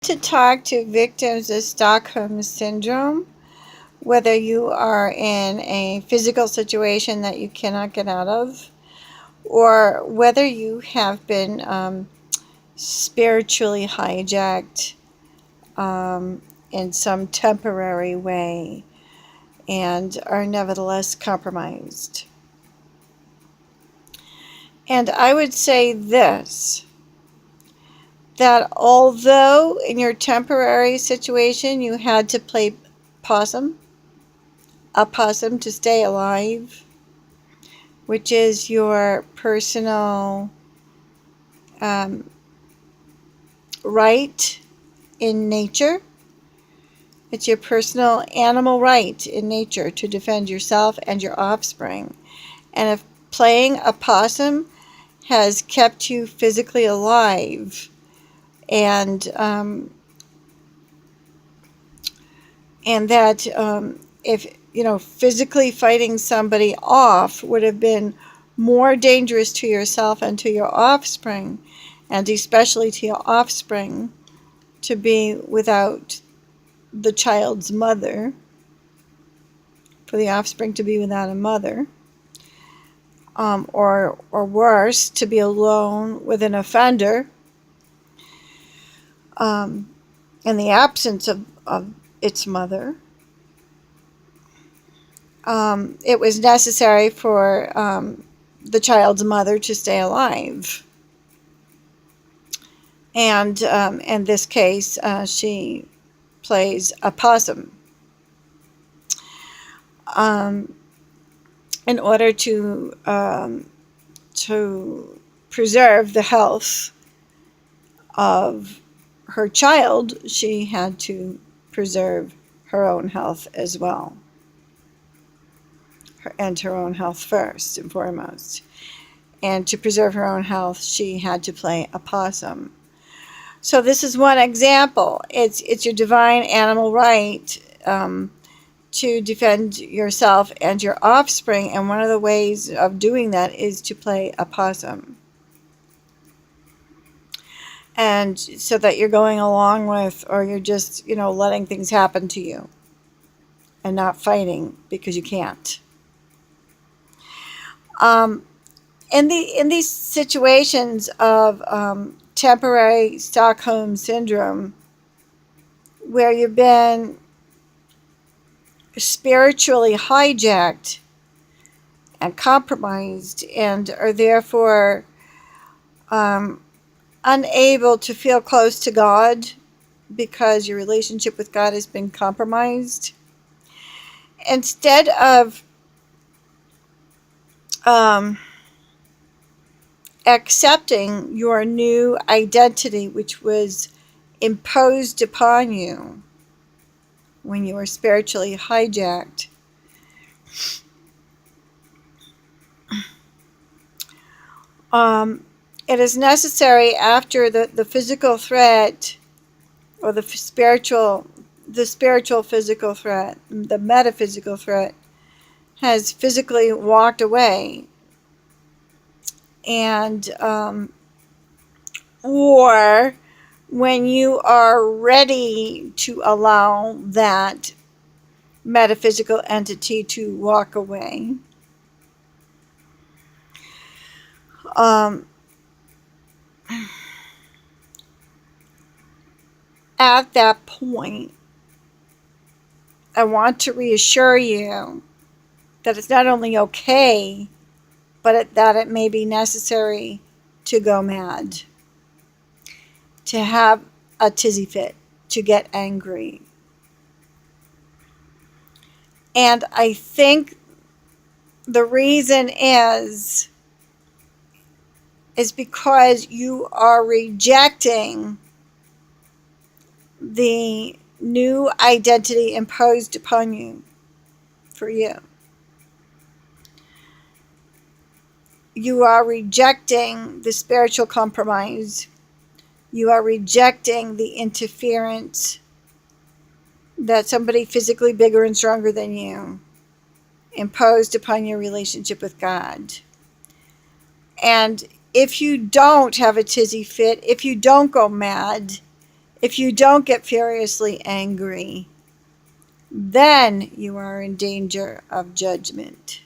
to talk to victims of Stockholm Syndrome, whether you are in a physical situation that you cannot get out of, or whether you have been spiritually hijacked in some temporary way and are nevertheless compromised. And I would say this, that although in your temporary situation you had to play a possum to stay alive, which is your personal right in nature. It's your personal animal right in nature to defend yourself and your offspring. And if playing a possum has kept you physically alive, and that if physically fighting somebody off would have been more dangerous to yourself and to your offspring, and especially to your offspring, to be without the child's mother, for the offspring to be without a mother, or worse, to be alone with an offender, in the absence of its mother. It was necessary for the child's mother to stay alive. And in this case, she plays a possum in order to preserve the health of her child. She had to preserve her own health as well, and her own health first and foremost. And to preserve her own health, she had to play a possum. So this is one example. It's your divine animal right to defend yourself and your offspring, and one of the ways of doing that is to play a possum. And so that you're going along with, or you're just, letting things happen to you and not fighting because you can't. In these situations of temporary Stockholm Syndrome, where you've been spiritually hijacked and compromised and are therefore unable to feel close to God because your relationship with God has been compromised, instead of accepting your new identity, which was imposed upon you when you were spiritually hijacked, it is necessary after the physical threat, or the spiritual physical threat, the metaphysical threat, has physically walked away, and or when you are ready to allow that metaphysical entity to walk away, at that point, I want to reassure you that it's not only okay, but that it may be necessary to go mad, to have a tizzy fit, to get angry. And I think the reason is because you are rejecting the new identity imposed upon you for you. You are rejecting the spiritual compromise. You are rejecting the interference that somebody physically bigger and stronger than you imposed upon your relationship with God. And if you don't have a tizzy fit, if you don't go mad, If you don't get furiously angry, then you are in danger of judgment.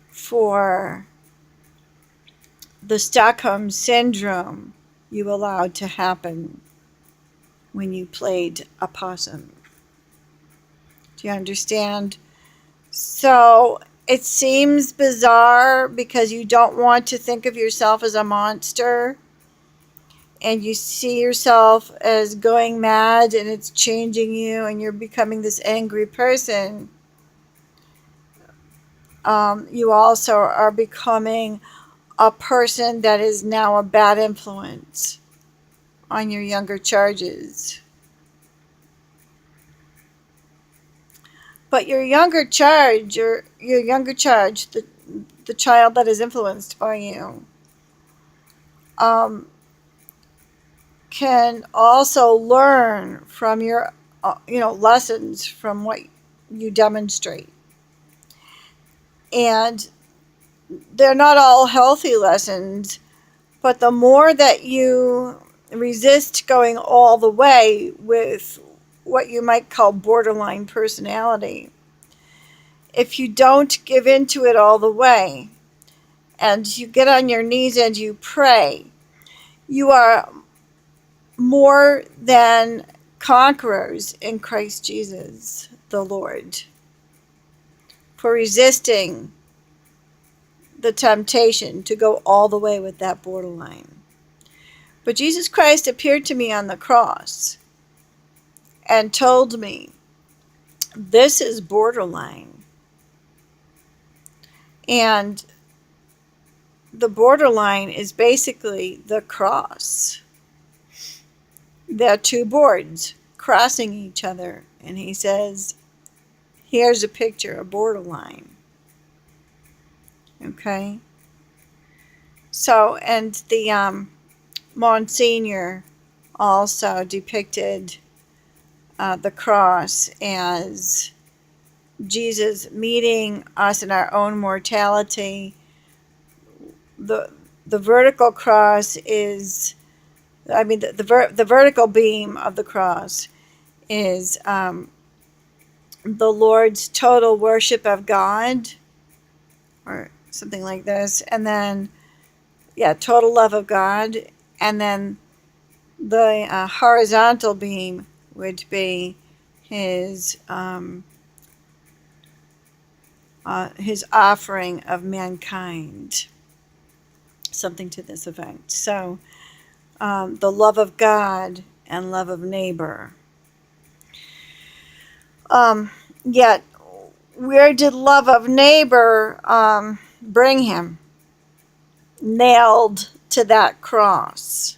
For the Stockholm Syndrome you allowed to happen when you played a possum. Do you understand? So it seems bizarre because you don't want to think of yourself as a monster and you see yourself as going mad and it's changing you and you're becoming this angry person. You also are becoming a person that is now a bad influence on your younger charges. But your younger charge, the child that is influenced by you, um, can also learn from your, lessons from what you demonstrate. And they're not all healthy lessons, but the more that you resist going all the way with what you might call borderline personality, if you don't give into it all the way and you get on your knees and you pray, you are more than conquerors in Christ Jesus, the Lord, for resisting the temptation to go all the way with that borderline. But Jesus Christ appeared to me on the cross and told me, this is borderline. And the borderline is basically the cross. There are two boards crossing each other. And he says, here's a picture of borderline. Okay? So, and the Monsignor also depicted the cross as Jesus meeting us in our own mortality. The vertical cross is, the vertical beam of the cross is the Lord's total worship of God, or something like this, and then, total love of God, and then the horizontal beam would be his offering of mankind, something to this effect. So the love of God and love of neighbor. Yet, where did love of neighbor bring him? Nailed to that cross.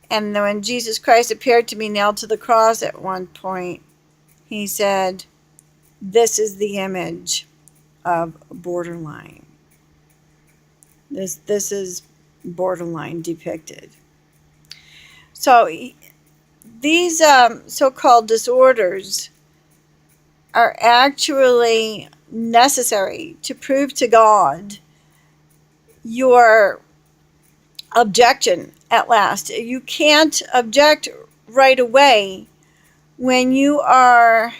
And when Jesus Christ appeared to me nailed to the cross at one point, he said, this is the image of borderline. This is borderline depicted. So these so-called disorders are actually necessary to prove to God your objection at last. You can't object right away when you are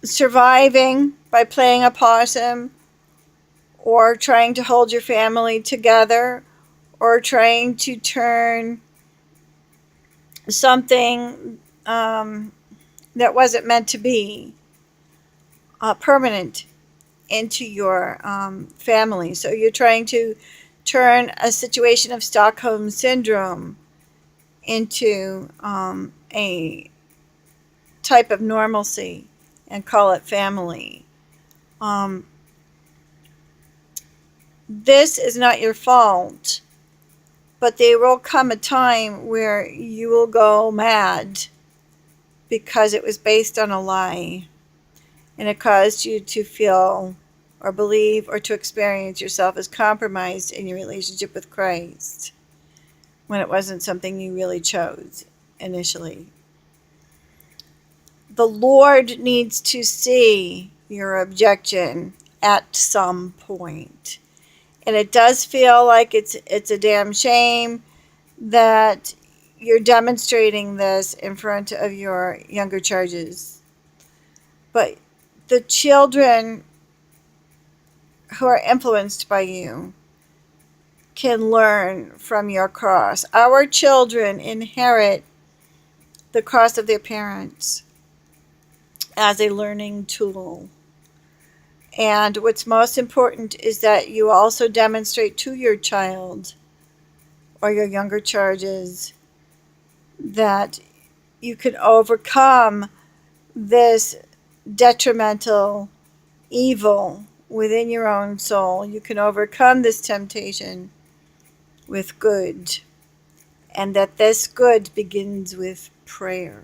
surviving by playing a possum, or trying to hold your family together, or trying to turn something that wasn't meant to be permanent into your family. So you're trying to turn a situation of Stockholm Syndrome into a type of normalcy and call it family. This is not your fault, but there will come a time where you will go mad because it was based on a lie, and it caused you to feel or believe or to experience yourself as compromised in your relationship with Christ when it wasn't something you really chose initially. The Lord needs to see your objection at some point. And it does feel like it's a damn shame that you're demonstrating this in front of your younger charges. But the children who are influenced by you can learn from your cross. Our children inherit the cross of their parents as a learning tool. And what's most important is that you also demonstrate to your child or your younger charges that you can overcome this detrimental evil within your own soul. You can overcome this temptation with good, and that this good begins with prayer.